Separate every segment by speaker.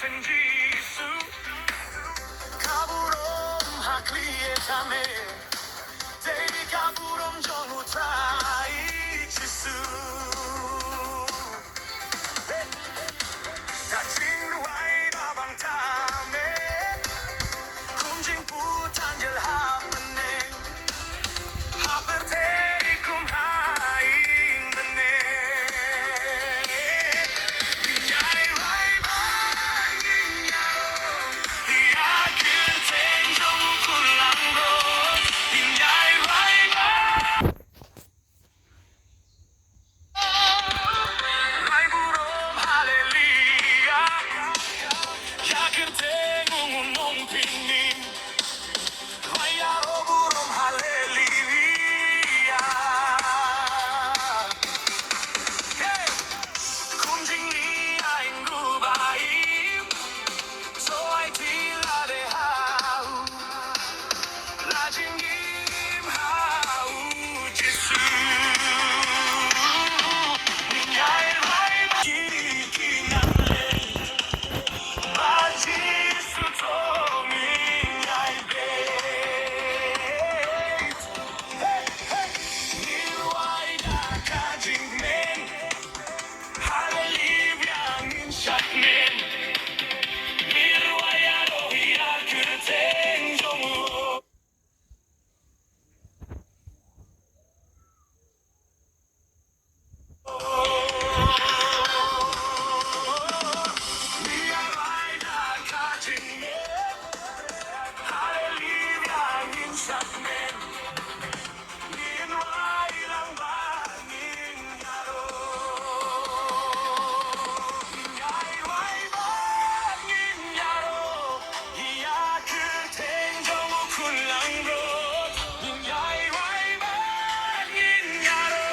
Speaker 1: tenjisu kaburom hakliye tame Devi kaburom jonu tai chisu Dachin wai babang tame Kunjing putan jel hapene Haperte kum haing bene Yai wai bangin yaro Diakir tenjong kulango Yai wai Rai burom hallelujah Yakir tengung nong pinin Rai yaro burom hallelujah Hey! Kunjing ni aing gubaim So I tila de hau Lajing im hau Jesu Ninyai rai kiki nale Baji suto ninyai bet Niwai da kajing men Hallelujah min shak men Niwai arohi kurten jomu Niwai da kajing men Hallelujah min shak men Niwai lang ba ninyaro Ninyai wai ba ninyaro Iya kurten jomu kulang rot Ninyai wai ba ninyaro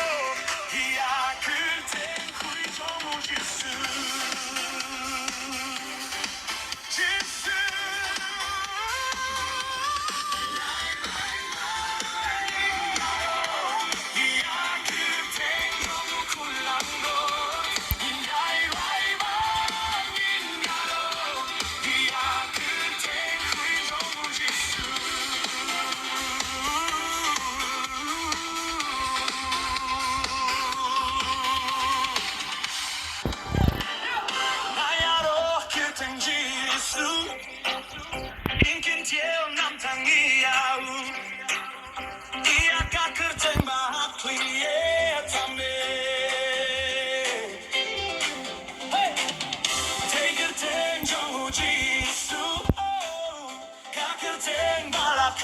Speaker 1: Iya kurten kui jomu jisu Jisu Iya kurten jomu kulang rot Ninyai wai ba ninyaro Iya kurten kui jomu jisu Nayaro kurten jisu Inkin tiel nam tangi au Ia ka kurten bahak kliye tame Hey! Take kurten jomu jisu Oh! Ka kurten balak